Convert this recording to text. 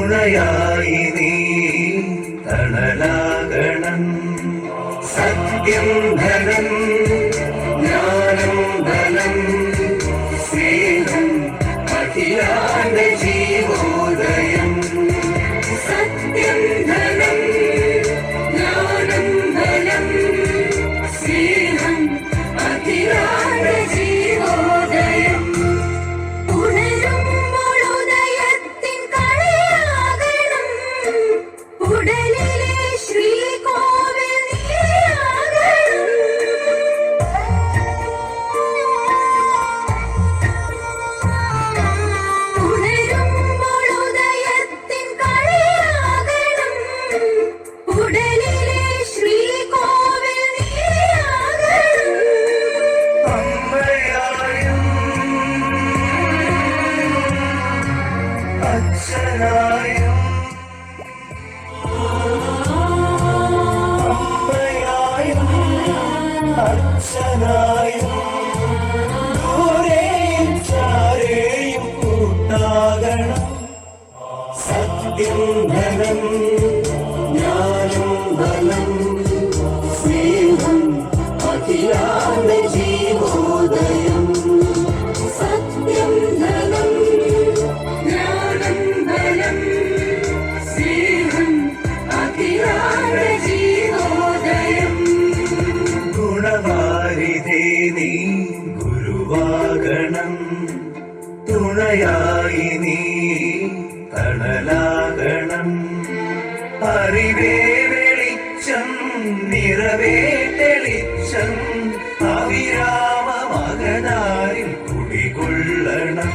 തുണയായി നീ തണലാകണം. സത്യം ധനം ജ്ഞാനം ബലം സ്നേഹം അഖിലാണ്ട ജീവോദയം. സത്യം ധനം ജ്ഞാനം ബലം സ്നേഹം അഖിലാണ്ട ജീവോദയം. അച്ഛനായും അമ്മയായും അച്ഛനായും ദൂരെയും ചാരെയും കൂട്ടാകണം. സത്യം ധനം ജ്ഞാനം ബലം സ്നേഹം അഖിലാണ്ട ജീവോദയം. സത്യം ധനം ജ്ഞാനം ബലം സ്നേഹം അഖിലാണ്ട ജീവോദയം. ഗുണവാരിധേ നീ ഗുരുവാകണം. തുണയായി നീ തണലാകണം. അറിവേ വെളിച്ചം നിറവേ തെളിച്ചം അവിരാമ മകനാരിൽ കുടികൊള്ളണം.